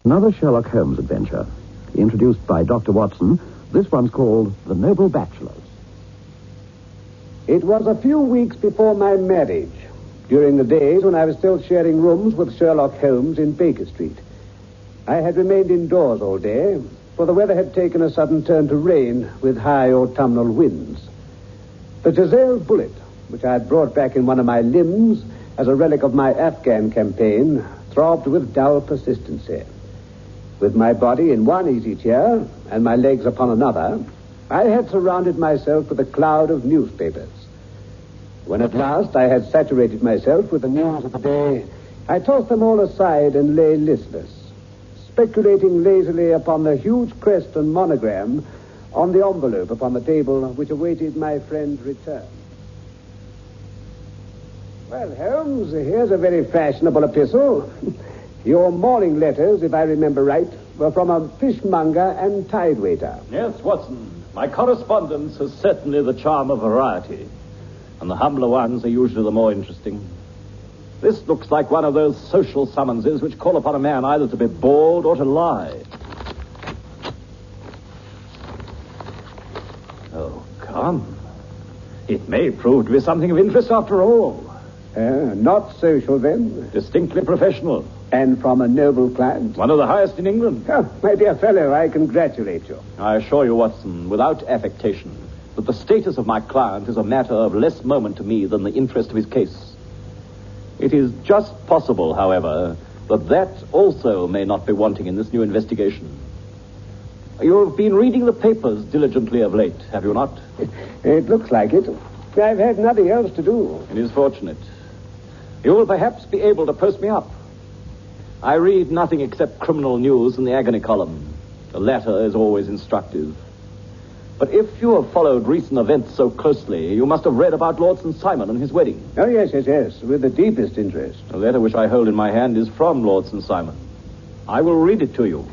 Another Sherlock Holmes adventure. Introduced by Dr. Watson, this one's called The Noble Bachelors. It was a few weeks before my marriage, during the days when I was still sharing rooms with Sherlock Holmes in Baker Street. I had remained indoors all day, for the weather had taken a sudden turn to rain with high autumnal winds. The Giselle bullet, which I had brought back in one of my limbs as a relic of my Afghan campaign, throbbed with dull persistency. With my body in one easy chair and my legs upon another, I had surrounded myself with a cloud of newspapers. When at last I had saturated myself with the news of the day, I tossed them all aside and lay listless, speculating lazily upon the huge crest and monogram on the envelope upon the table which awaited my friend's return. Well, Holmes, here's a very fashionable epistle. Your morning letters, if I remember right, were from a fishmonger and tide waiter. Yes, Watson. My correspondence has certainly the charm of variety. And the humbler ones are usually the more interesting. This looks like one of those social summonses which call upon a man either to be bold or to lie. Oh, come. It may prove to be something of interest after all. Not social, then? Distinctly professional. And from a noble client? One of the highest in England. Oh, my dear fellow, I congratulate you. I assure you, Watson, without affectation, that the status of my client is a matter of less moment to me than the interest of his case. It is just possible, however, that also may not be wanting in this new investigation. You have been reading the papers diligently of late, have you not? It looks like it. I've had nothing else to do. It is fortunate. You will perhaps be able to post me up. I read nothing except criminal news in the agony column. The latter is always instructive. But if you have followed recent events so closely, you must have read about Lord St. Simon and his wedding. Oh, yes, with the deepest interest. The letter which I hold in my hand is from Lord St. Simon. I will read it to you.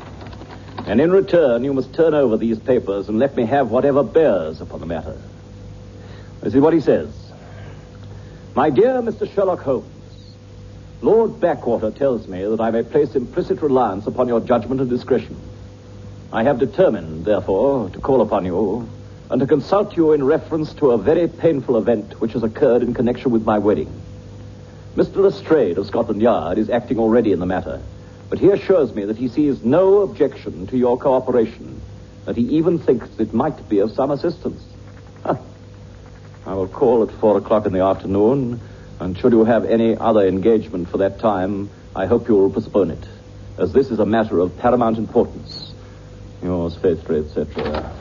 And in return, you must turn over these papers and let me have whatever bears upon the matter. This is what he says. My dear Mr. Sherlock Holmes, Lord Backwater tells me that I may place implicit reliance upon your judgment and discretion. I have determined, therefore, to call upon you and to consult you in reference to a very painful event which has occurred in connection with my wedding. Mr. Lestrade of Scotland Yard is acting already in the matter, but he assures me that he sees no objection to your cooperation, that he even thinks it might be of some assistance. I will call at 4 o'clock in the afternoon, and should you have any other engagement for that time, I hope you will postpone it, as this is a matter of paramount importance. Yours faithfully, etc.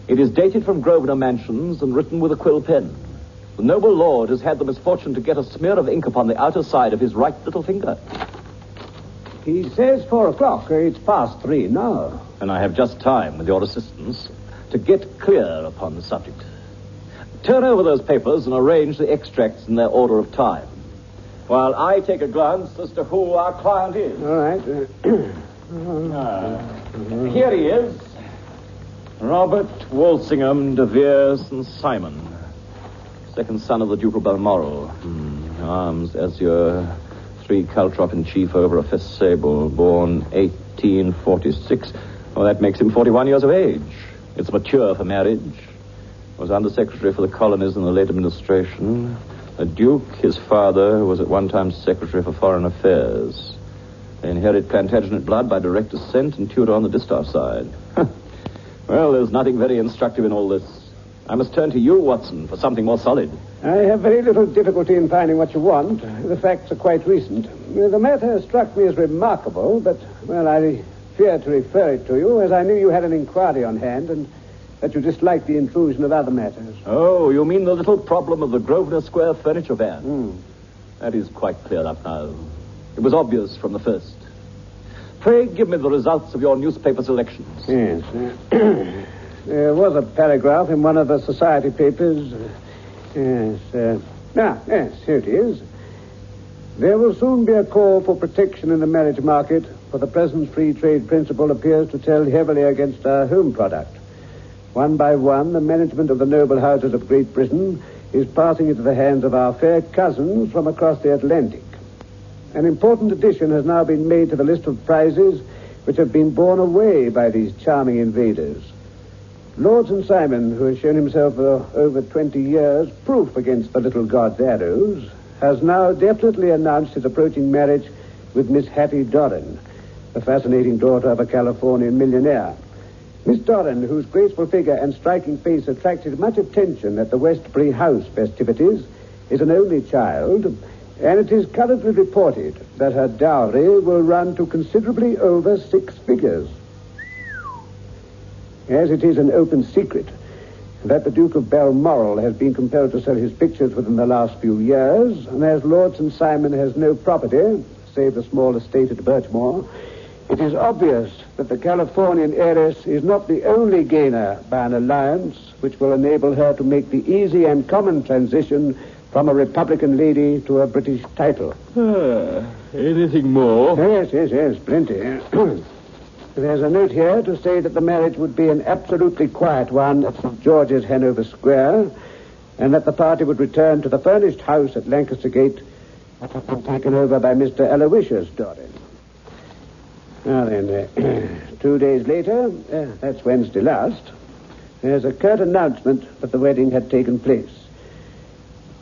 It is dated from Grosvenor Mansions and written with a quill pen. The noble lord has had the misfortune to get a smear of ink upon the outer side of his right little finger. He says 4 o'clock. It's past 3 now. And I have just time, with your assistance, to get clear upon the subject. Turn over those papers and arrange the extracts in their order of time, while I take a glance as to who our client is. All right. Here he is. Robert Walsingham, Devere, St. Simon. Second son of the Duke of Balmoral. Arms, azure, 3 caltrop in chief over a fess sable, born 1846. Well, that makes him 41 years of age. It's mature for marriage. Was Undersecretary for the Colonies in the late administration. The Duke, his father, was at one time Secretary for Foreign Affairs. They inherit Plantagenet blood by direct descent and Tudor on the distaff side. Well, there's nothing very instructive in all this. I must turn to you, Watson, for something more solid. I have very little difficulty in finding what you want. The facts are quite recent. The matter struck me as remarkable, but, well, I feared to refer it to you, as I knew you had an inquiry on hand and that you disliked the intrusion of other matters. Oh, you mean the little problem of the Grosvenor Square furniture van? That is quite clear up now. It was obvious from the first. Pray give me the results of your newspaper selections. Yes. There was a paragraph in one of the society papers. Yes, here it is. There will soon be a call for protection in the marriage market, for the present free trade principle appears to tell heavily against our home product. One by one, the management of the noble houses of Great Britain is passing into the hands of our fair cousins from across the Atlantic. An important addition has now been made to the list of prizes which have been borne away by these charming invaders. Lord St. Simon, who has shown himself for over 20 years proof against the little god's arrows, has now definitely announced his approaching marriage with Miss Hattie Doran, the fascinating daughter of a Californian millionaire. Miss Doran, whose graceful figure and striking face attracted much attention at the Westbury House festivities, is an only child, and it is currently reported that her dowry will run to considerably over 6 figures. As it is an open secret that the Duke of Balmoral has been compelled to sell his pictures within the last few years, and as Lord St. Simon has no property, save the small estate at Birchmoor, it is obvious that the Californian heiress is not the only gainer by an alliance which will enable her to make the easy and common transition from a Republican lady to a British title. Anything more? Yes, plenty. There's a note here to say that the marriage would be an absolutely quiet one at St. George's, Hanover Square, and that the party would return to the furnished house at Lancaster Gate that had been taken over by Mr. Aloysius Doran. Now then, 2 days later, that's Wednesday last, there's a curt announcement that the wedding had taken place.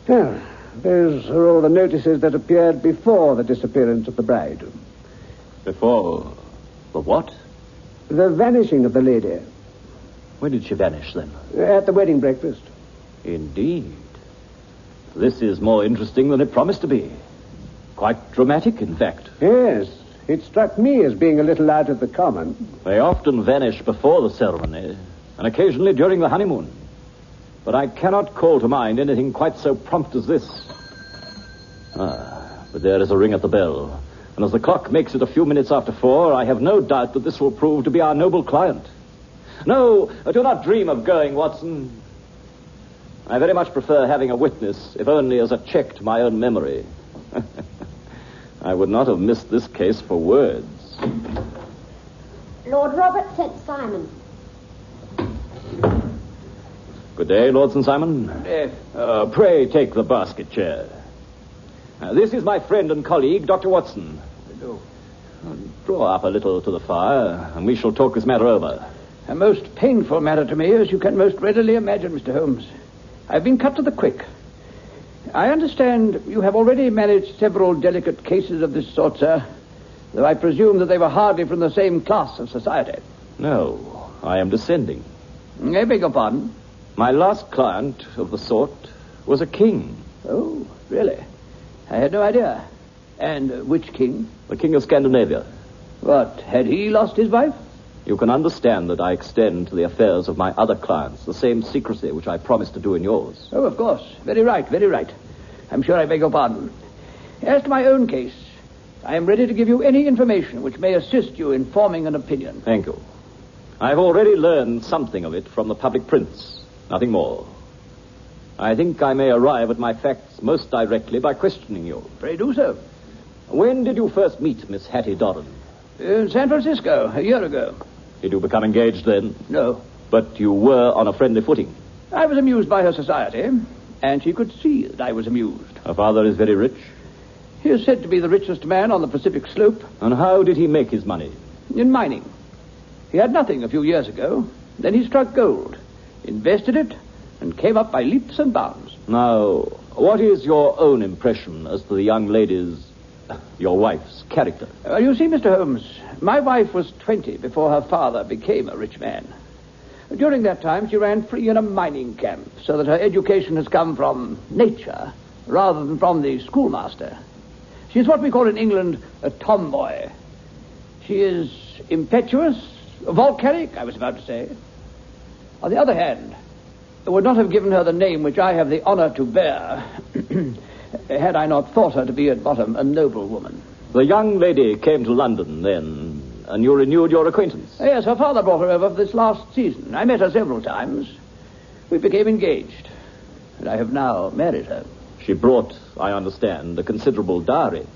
Well, those are all the notices that appeared before the disappearance of the bride. Before the what? The vanishing of the lady. When did she vanish, then? At the wedding breakfast. Indeed. This is more interesting than it promised to be. Quite dramatic, in fact. Yes, it struck me as being a little out of the common. They often vanish before the ceremony, and occasionally during the honeymoon. But I cannot call to mind anything quite so prompt as this. But there is a ring at the bell. And as the clock makes it a few minutes after 4, I have no doubt that this will prove to be our noble client. No, do not dream of going, Watson. I very much prefer having a witness, if only as a check to my own memory. I would not have missed this case for words. Lord Robert St. Simon. Good day, Lord St. Simon. Pray take the basket chair. This is my friend and colleague, Dr. Watson. Draw up a little to the fire, and we shall talk this matter over. A most painful matter to me, as you can most readily imagine, Mr. Holmes. I've been cut to the quick. I understand you have already managed several delicate cases of this sort, sir, though I presume that they were hardly from the same class of society. No, I am descending. I beg your pardon? My last client of the sort was a king. Oh, really? I had no idea. And which king? The King of Scandinavia. What, had he lost his wife? You can understand that I extend to the affairs of my other clients the same secrecy which I promised to do in yours. Oh, of course. Very right, very right. I'm sure I beg your pardon. As to my own case, I am ready to give you any information which may assist you in forming an opinion. Thank you. I've already learned something of it from the public prints. Nothing more. I think I may arrive at my facts most directly by questioning you. Pray do so. When did you first meet Miss Hattie Doran? In San Francisco, a year ago. Did you become engaged then? No. But you were on a friendly footing? I was amused by her society, and she could see that I was amused. Her father is very rich? He is said to be the richest man on the Pacific slope. And how did he make his money? In mining. He had nothing a few years ago. Then he struck gold, invested it, and came up by leaps and bounds. Now, what is your own impression as to the young lady's, your wife's, character? You see, Mr. Holmes, my wife was 20 before her father became a rich man. During that time, she ran free in a mining camp, so that her education has come from nature rather than from the schoolmaster. She is what we call in England a tomboy. She is impetuous, volcanic, I was about to say. On the other hand, I would not have given her the name which I have the honor to bear had I not thought her to be at bottom a noble woman. The young lady came to London then, and you renewed your acquaintance? Yes, her father brought her over for this last season. I met her several times. We became engaged, and I have now married her. She brought, I understand, a considerable dowry.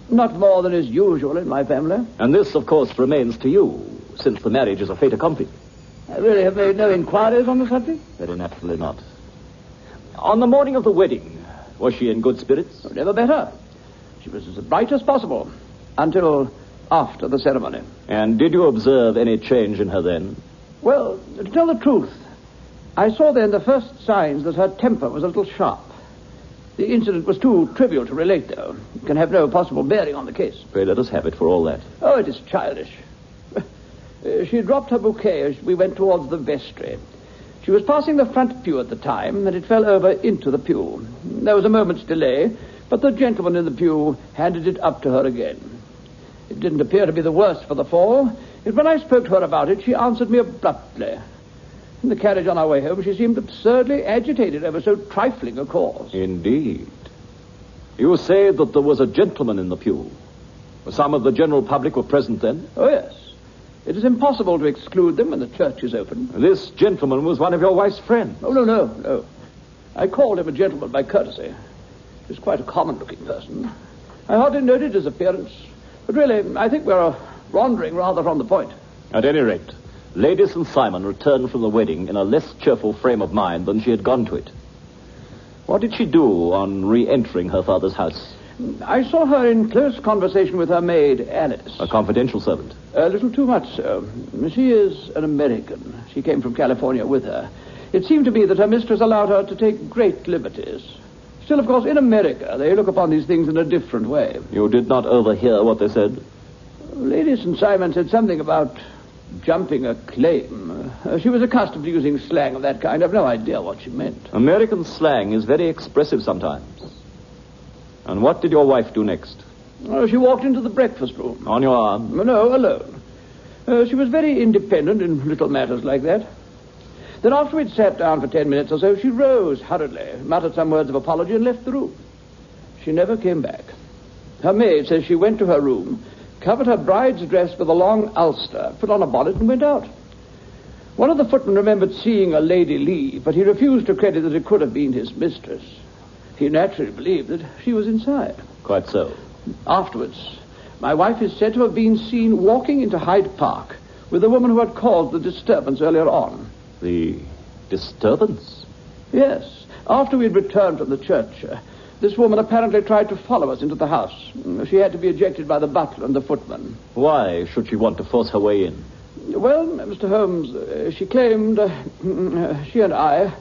Not more than is usual in my family. And this, of course, remains to you, since the marriage is a fait accompli. I really have made no inquiries on the subject. Very naturally not. On the morning of the wedding, was she in good spirits? Never better. She was as bright as possible until after the ceremony. And did you observe any change in her then? Well, to tell the truth, I saw then the first signs that her temper was a little sharp. The incident was too trivial to relate, though. It can have no possible bearing on the case. Pray let us have it for all that. Oh, it is childish. She dropped her bouquet as we went towards the vestry. She was passing the front pew at the time, and it fell over into the pew. There was a moment's delay, but the gentleman in the pew handed it up to her again. It didn't appear to be the worse for the fall, yet when I spoke to her about it, she answered me abruptly. In the carriage on our way home, she seemed absurdly agitated over so trifling a cause. Indeed. You say that there was a gentleman in the pew. Some of the general public were present then? Oh, yes. It is impossible to exclude them when the church is open. This gentleman was one of your wife's friends? Oh, no. I called him a gentleman by courtesy. He was quite a common-looking person. I hardly noted his appearance. But really, I think we're wandering rather from the point. At any rate, Lady St. Simon returned from the wedding in a less cheerful frame of mind than she had gone to it. What did she do on re-entering her father's house? I saw her in close conversation with her maid, Alice. A confidential servant? A little too much so. She is an American. She came from California with her. It seemed to me that her mistress allowed her to take great liberties. Still, of course, in America, they look upon these things in a different way. You did not overhear what they said? Lady St. Simon said something about jumping a claim. She was accustomed to using slang of that kind. I've no idea what she meant. American slang is very expressive sometimes. And what did your wife do next? She walked into the breakfast room. On your arm? No, alone. She was very independent in little matters like that. Then after we'd sat down for 10 minutes or so, she rose hurriedly, muttered some words of apology, and left the room. She never came back. Her maid says she went to her room, covered her bride's dress with a long ulster, put on a bonnet, and went out. One of the footmen remembered seeing a lady leave, but he refused to credit that it could have been his mistress. He naturally believed that she was inside. Quite so. Afterwards, my wife is said to have been seen walking into Hyde Park with the woman who had caused the disturbance earlier on. The disturbance? Yes. After we'd returned from the church, this woman apparently tried to follow us into the house. She had to be ejected by the butler and the footman. Why should she want to force her way in? Well, Mr. Holmes, she claimed, she and I...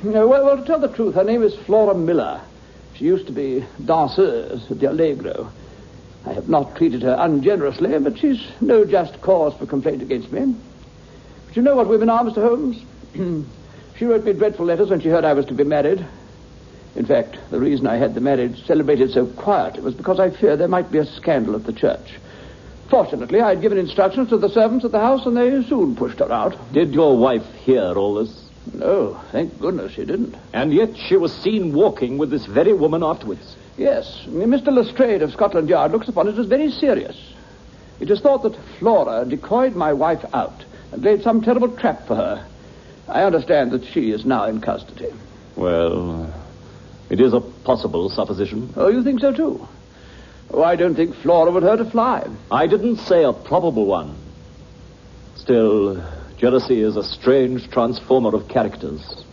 well, to tell the truth, her name is Flora Miller. She used to be danseuse at the Allegro. I have not treated her ungenerously, but she's no just cause for complaint against me. But you know what women are, Mr. Holmes? She wrote me dreadful letters when she heard I was to be married. In fact, the reason I had the marriage celebrated so quietly was because I feared there might be a scandal at the church. Fortunately, I had given instructions to the servants at the house, and they soon pushed her out. Did your wife hear all this? No, thank goodness she didn't. And yet she was seen walking with this very woman afterwards. Yes, Mr. Lestrade of Scotland Yard looks upon it as very serious. It is thought that Flora decoyed my wife out and laid some terrible trap for her. I understand that she is now in custody. Well, it is a possible supposition. Oh, you think so, too? Oh, I don't think Flora would hurt a fly. I didn't say a probable one. Still, jealousy is a strange transformer of characters.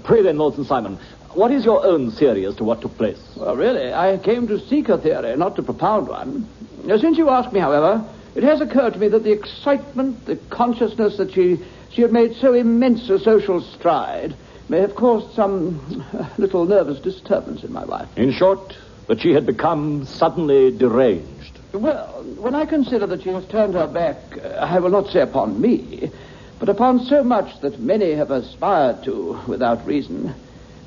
Pray then, Lord St. Simon, what is your own theory as to what took place? Well, really, I came to seek a theory, not to propound one. Since you ask me, however, it has occurred to me that the excitement, the consciousness that she had made so immense a social stride may have caused some little nervous disturbance in my wife. In short, that she had become suddenly deranged. Well, when I consider that she has turned her back, I will not say upon me, but upon so much that many have aspired to without reason,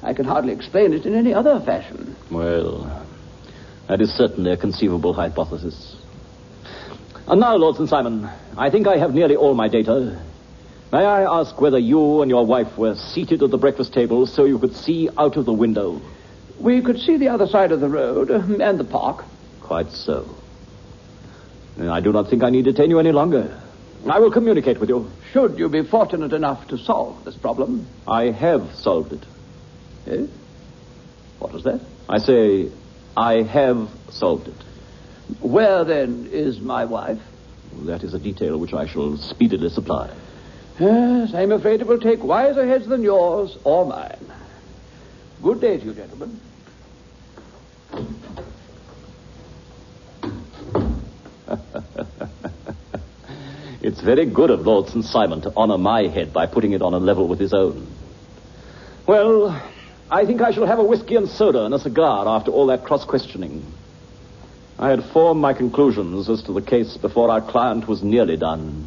I can hardly explain it in any other fashion. Well, that is certainly a conceivable hypothesis. And now, Lord St. Simon, I think I have nearly all my data. May I ask whether you and your wife were seated at the breakfast table so you could see out of the window? We could see the other side of the road and the park. Quite so. I do not think I need detain you any longer. I will communicate with you. Should you be fortunate enough to solve this problem? I have solved it. Yes? What was that? I say, I have solved it. Where, then, is my wife? That is a detail which I shall speedily supply. Yes, I'm afraid it will take wiser heads than yours or mine. Good day to you, gentlemen. It's very good of Lord St. Simon to honor my head by putting it on a level with his own. Well, I think I shall have a whiskey and soda and a cigar after all that cross-questioning. I had formed my conclusions as to the case before our client was nearly done.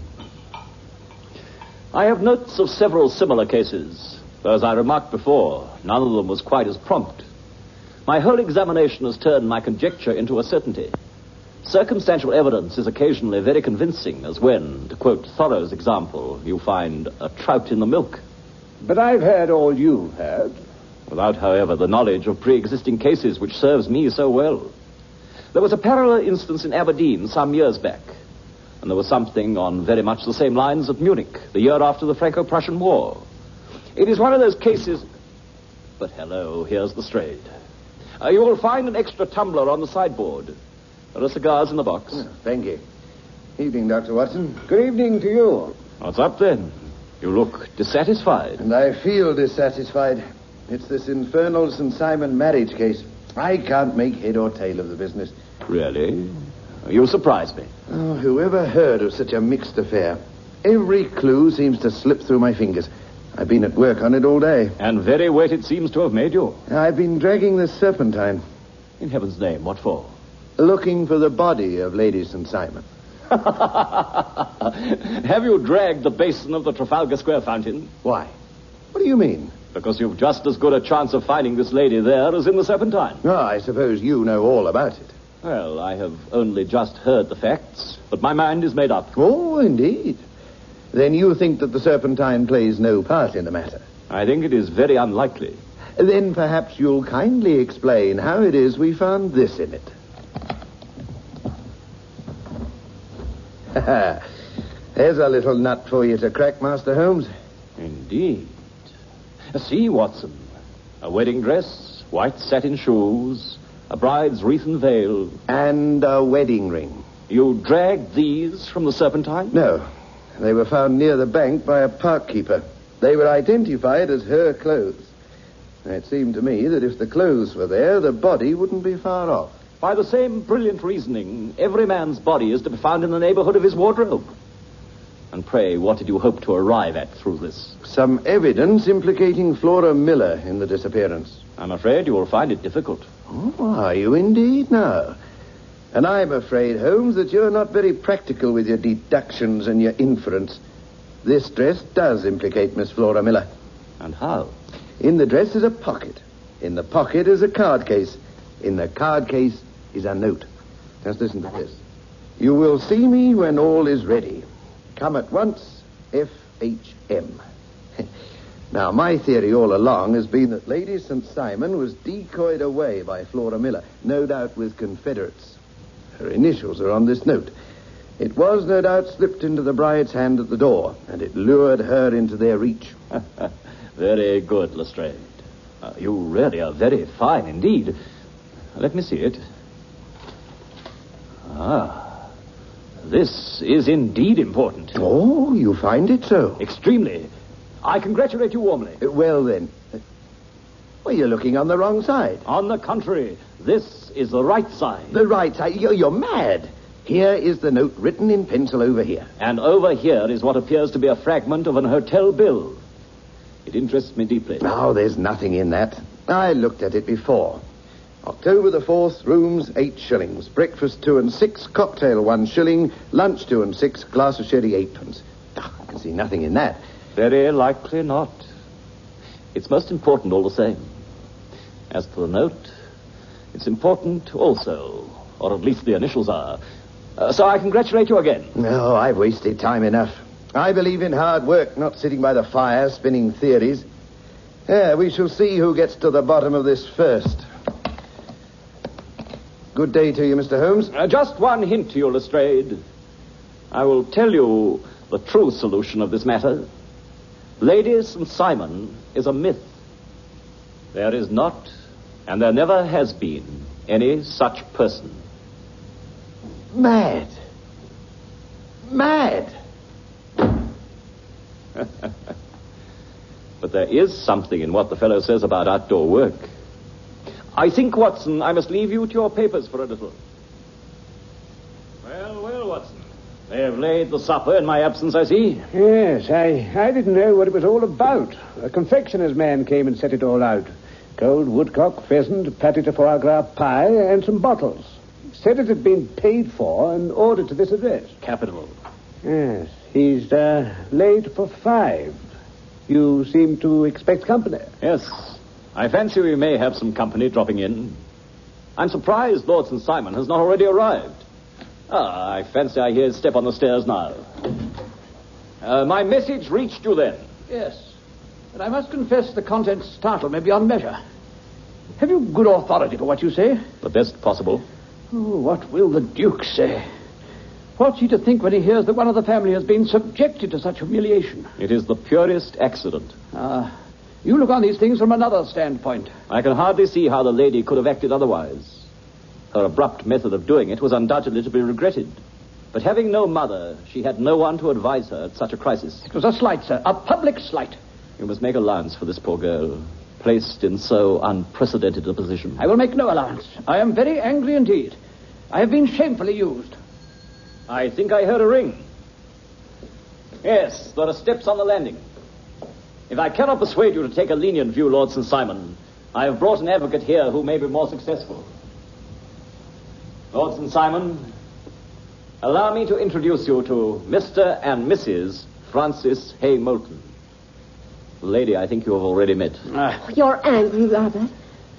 I have notes of several similar cases, though as I remarked before, none of them was quite as prompt. My whole examination has turned my conjecture into a certainty. Circumstantial evidence is occasionally very convincing, as when, to quote Thoreau's example, you find a trout in the milk. But I've heard all you've heard. Without, however, the knowledge of pre-existing cases which serves me so well. There was a parallel instance in Aberdeen some years back, and there was something on very much the same lines at Munich, the year after the Franco-Prussian War. It is one of those cases... But hello, here's the Strayed. You will find an extra tumbler on the sideboard. There are cigars in the box. Thank you. Evening, Dr. Watson. Good evening to you. What's up, then? You look dissatisfied. And I feel dissatisfied. It's this infernal St. Simon marriage case. I can't make head or tail of the business. Really? You surprise me. Oh, whoever heard of such a mixed affair? Every clue seems to slip through my fingers. I've been at work on it all day. And very wet it seems to have made you. I've been dragging the Serpentine. In heaven's name, what for? Looking for the body of Lady St. Simon. Have you dragged the basin of the Trafalgar Square fountain? Why? What do you mean? Because you've just as good a chance of finding this lady there as in the Serpentine. Oh, I suppose you know all about it. Well, I have only just heard the facts, but my mind is made up. Oh, indeed. Then you think that the Serpentine plays no part in the matter? I think it is very unlikely. Then perhaps you'll kindly explain how it is we found this in it. There's a little nut for you to crack, Master Holmes. Indeed. See, Watson. A wedding dress, white satin shoes, a bride's wreath and veil. And a wedding ring. You dragged these from the Serpentine? No. They were found near the bank by a park keeper. They were identified as her clothes. It seemed to me that if the clothes were there, the body wouldn't be far off. By the same brilliant reasoning, every man's body is to be found in the neighborhood of his wardrobe. And pray, what did you hope to arrive at through this? Some evidence implicating Flora Miller in the disappearance. I'm afraid you will find it difficult. Oh, are you indeed now? And I'm afraid, Holmes, that you're not very practical with your deductions and your inference. This dress does implicate Miss Flora Miller. And how? In the dress is a pocket. In the pocket is a card case. In the card case is a note. Just listen to this. You will see me when all is ready. Come at once, F.H.M. Now, my theory all along has been that Lady St. Simon was decoyed away by Flora Miller, no doubt with Confederates. Her initials are on this note. It was, no doubt, slipped into the bride's hand at the door, and it lured her into their reach. Very good, Lestrade. You really are very fine indeed. Let me see it. This is indeed important. Oh, you find it so? Extremely. I congratulate you warmly. Well, then. Well, you're looking on the wrong side. On the contrary, this is the right side. The right side? You're mad. Here is the note written in pencil over here. And over here is what appears to be a fragment of an hotel bill. It interests me deeply. Oh, there's nothing in that. I looked at it before. October the 4th, rooms 8 shillings. Breakfast 2 and 6, cocktail 1 shilling, lunch 2 and 6, glass of sherry 8 pence. I can see nothing in that. Very likely not. It's most important all the same. As to the note, it's important also, or at least the initials are. So I congratulate you again. No, I've wasted time enough. I believe in hard work, not sitting by the fire spinning theories. We shall see who gets to the bottom of this first. Good day to you, Mr. Holmes. Just one hint to you, Lestrade. I will tell you the true solution of this matter. Lady St. Simon is a myth. There is not, and there never has been, any such person. Mad. Mad. But there is something in what the fellow says about outdoor work. I think, Watson, I must leave you to your papers for a little. Well, Watson. They have laid the supper in my absence, I see. Yes, I didn't know what it was all about. A confectioner's man came and set it all out. Cold woodcock, pheasant, pâté de foie gras pie, and some bottles. Said it had been paid for and ordered to this address. Capital. Yes, he's laid for 5. You seem to expect company. Yes. I fancy we may have some company dropping in. I'm surprised Lord St. Simon has not already arrived. I fancy I hear his step on the stairs now. My message reached you then. Yes. But I must confess the contents startled me beyond measure. Have you good authority for what you say? The best possible. Oh, what will the Duke say? What's he to think when he hears that one of the family has been subjected to such humiliation? It is the purest accident. You look on these things from another standpoint. I can hardly see how the lady could have acted otherwise. Her abrupt method of doing it was undoubtedly to be regretted. But having no mother, she had no one to advise her at such a crisis. It was a slight, sir. A public slight. You must make allowance for this poor girl, placed in so unprecedented a position. I will make no allowance. I am very angry indeed. I have been shamefully used. I think I heard a ring. Yes, there are steps on the landing. If I cannot persuade you to take a lenient view, Lord St. Simon, I have brought an advocate here who may be more successful. Lord St. Simon, allow me to introduce you to Mr. and Mrs. Francis Hay Moulton. Lady, I think you have already met. You're angry, Robert.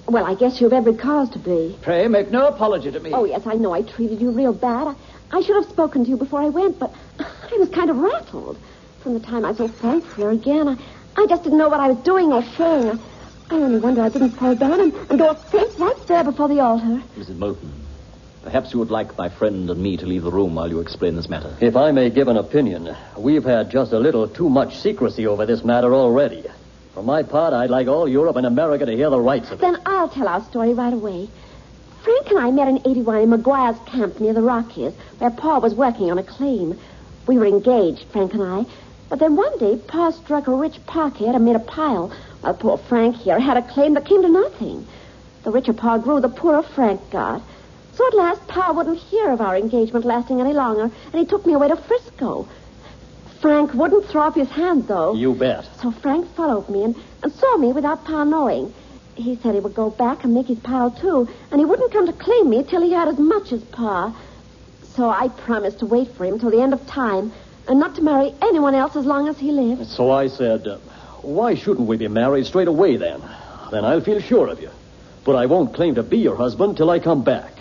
Well, I guess you've every cause to be. Pray, make no apology to me. Oh, yes, I know I treated you real bad. I should have spoken to you before I went, but I was kind of rattled. From the time I saw Frank here again, I just didn't know what I was doing or saying. I only wonder I didn't fall down and go faint right there before the altar. Mrs. Moulton, perhaps you would like my friend and me to leave the room while you explain this matter. If I may give an opinion, we've had just a little too much secrecy over this matter already. For my part, I'd like all Europe and America to hear the rights of it. Then I'll tell our story right away. Frank and I met in 81 in McGuire's camp near the Rockies, where Pa was working on a claim. We were engaged, Frank and I. But then one day, Pa struck a rich parkhead and made a pile, while poor Frank here had a claim that came to nothing. The richer Pa grew, the poorer Frank got. So at last, Pa wouldn't hear of our engagement lasting any longer, and he took me away to Frisco. Frank wouldn't throw up his hand, though. You bet. So Frank followed me and saw me without Pa knowing. He said he would go back and make his pile, too, and he wouldn't come to claim me till he had as much as Pa. So I promised to wait for him till the end of time and not to marry anyone else as long as he lived. So I said, why shouldn't we be married straight away then? Then I'll feel sure of you. But I won't claim to be your husband till I come back.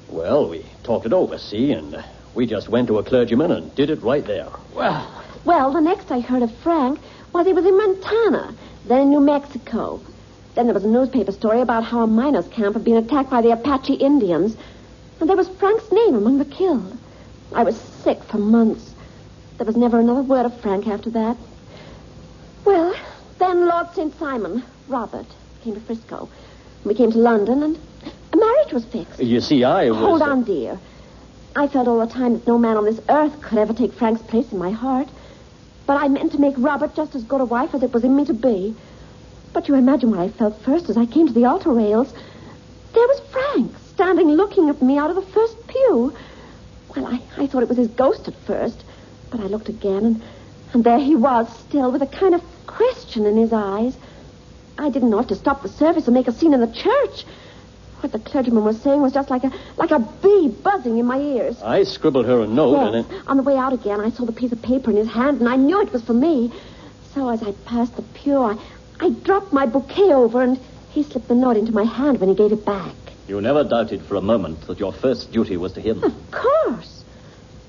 Well, we talked it over, see, and we just went to a clergyman and did it right there. Well, the next I heard of Frank was he was in Montana, then in New Mexico. Then there was a newspaper story about how a miners' camp had been attacked by the Apache Indians, and there was Frank's name among the killed. I was sick for months. There was never another word of Frank after that. Well, then Lord St. Simon, Robert, came to Frisco. We came to London, and a marriage was fixed. You see, I was... Hold on, dear. I felt all the time that no man on this earth could ever take Frank's place in my heart. But I meant to make Robert just as good a wife as it was in me to be. But you imagine what I felt first as I came to the altar rails. There was Frank, standing looking at me out of the first pew. Well, I thought it was his ghost at first. But I looked again, and there he was, still, with a kind of question in his eyes. I didn't know if to stop the service or make a scene in the church. What the clergyman was saying was just like a bee buzzing in my ears. I scribbled her a note, yes. and it... On the way out again, I saw the piece of paper in his hand, and I knew it was for me. So as I passed the pew, I dropped my bouquet over, and he slipped the note into my hand when he gave it back. You never doubted for a moment that your first duty was to him. Of course.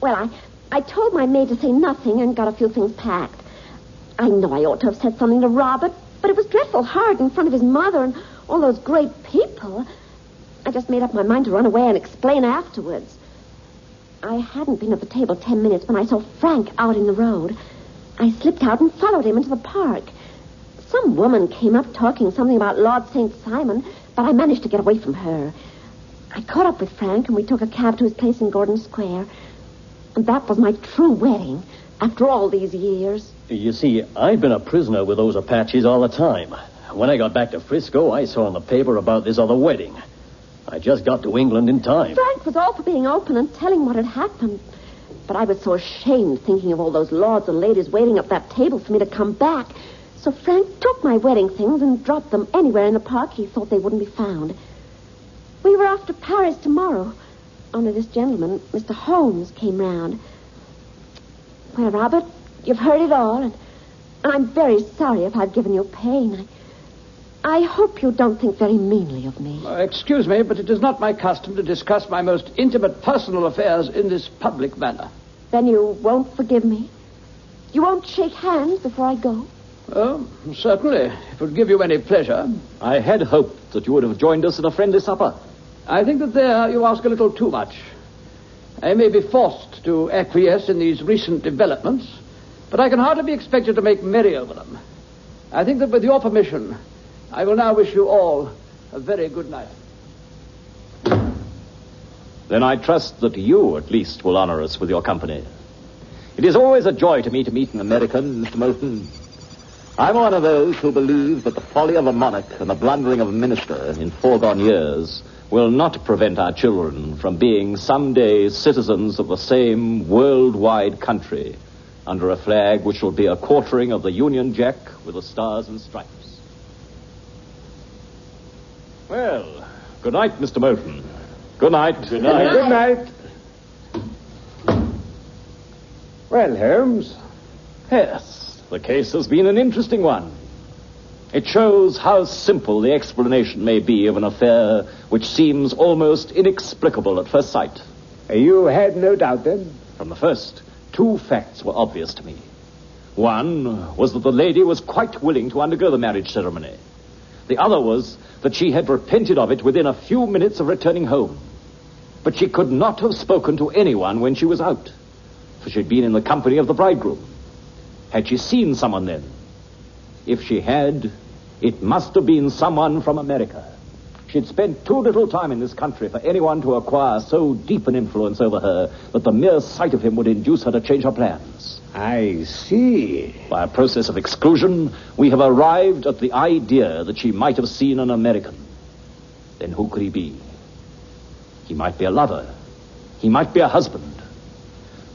Well, I told my maid to say nothing and got a few things packed. I know I ought to have said something to Robert, but it was dreadful hard in front of his mother and all those great people. I just made up my mind to run away and explain afterwards. I hadn't been at the table 10 minutes when I saw Frank out in the road. I slipped out and followed him into the park. Some woman came up talking something about Lord St. Simon, but I managed to get away from her. I caught up with Frank, and we took a cab to his place in Gordon Square. And that was my true wedding, after all these years. You see, I've been a prisoner with those Apaches all the time. When I got back to Frisco, I saw in the paper about this other wedding. I just got to England in time. Frank was all for being open and telling what had happened. But I was so ashamed thinking of all those lords and ladies waiting up that table for me to come back. So Frank took my wedding things and dropped them anywhere in the park he thought they wouldn't be found. We were off to Paris tomorrow. Only this gentleman, Mr. Holmes, came round. Well, Robert, you've heard it all, and I'm very sorry if I've given you pain. I hope you don't think very meanly of me. Excuse me, but it is not my custom to discuss my most intimate personal affairs in this public manner. Then you won't forgive me? You won't shake hands before I go? Oh, certainly, if it would give you any pleasure. I had hoped that you would have joined us at a friendly supper. I think that there you ask a little too much. I may be forced to acquiesce in these recent developments, but I can hardly be expected to make merry over them. I think that with your permission, I will now wish you all a very good night. Then I trust that you, at least, will honor us with your company. It is always a joy to me to meet an American, Mr. Moulton. I'm one of those who believe that the folly of a monarch and the blundering of a minister in foregone years will not prevent our children from being someday citizens of the same worldwide country under a flag which will be a quartering of the Union Jack with the stars and stripes. Well, good night, Mr. Moulton. Good night. Good night. Well, Holmes. Yes, the case has been an interesting one. It shows how simple the explanation may be of an affair which seems almost inexplicable at first sight. You had no doubt, then? From the first, two facts were obvious to me. One was that the lady was quite willing to undergo the marriage ceremony. The other was that she had repented of it within a few minutes of returning home. But she could not have spoken to anyone when she was out, for she'd been in the company of the bridegroom. Had she seen someone then? If she had, it must have been someone from America. She'd spent too little time in this country for anyone to acquire so deep an influence over her that the mere sight of him would induce her to change her plans. I see. By a process of exclusion, we have arrived at the idea that she might have seen an American. Then who could he be? He might be a lover. He might be a husband.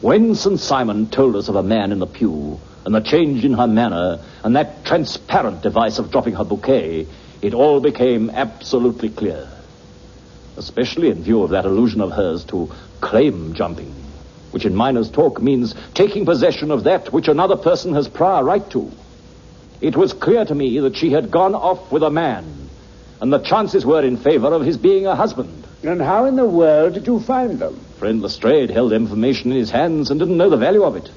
When St. Simon told us of a man in the pew, and the change in her manner, and that transparent device of dropping her bouquet, it all became absolutely clear. Especially in view of that allusion of hers to claim jumping, which in miners' talk means taking possession of that which another person has prior right to. It was clear to me that she had gone off with a man, and the chances were in favor of his being a husband. And how in the world did you find them? Friend Lestrade held information in his hands and didn't know the value of it.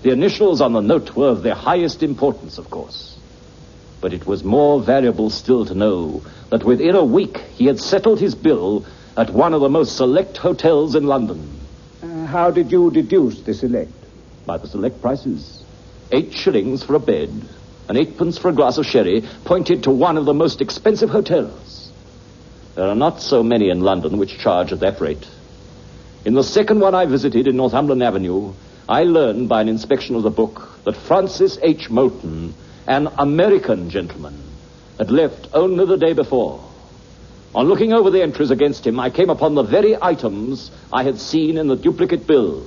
The initials on the note were of the highest importance, of course. But it was more valuable still to know that within a week he had settled his bill at one of the most select hotels in London. How did you deduce the select? By the select prices. 8 shillings for a bed and 8 pence for a glass of sherry pointed to one of the most expensive hotels. There are not so many in London which charge at that rate. In the second one I visited in Northumberland Avenue, I learned by an inspection of the book that Francis H. Moulton, an American gentleman, had left only the day before. On looking over the entries against him, I came upon the very items I had seen in the duplicate bill.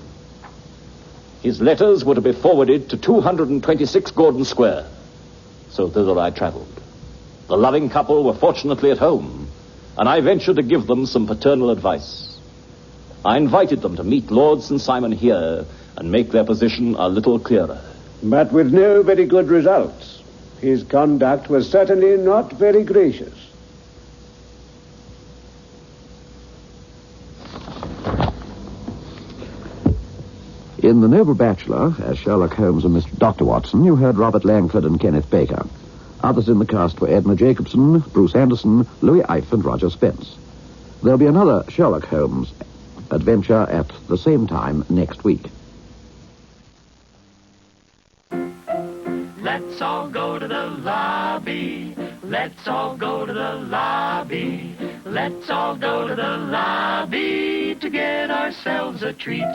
His letters were to be forwarded to 226 Gordon Square. So thither I traveled. The loving couple were fortunately at home, and I ventured to give them some paternal advice. I invited them to meet Lord St. Simon here and make their position a little clearer. But with no very good results. His conduct was certainly not very gracious. In The Noble Bachelor, as Sherlock Holmes and Mr. Dr. Watson, you heard Robert Langford and Kenneth Baker. Others in the cast were Edna Jacobson, Bruce Anderson, Louis Ife, and Roger Spence. There'll be another Sherlock Holmes adventure at the same time next week. Let's all go to the lobby. Let's all go to the lobby. Let's all go to the lobby to get ourselves a treat.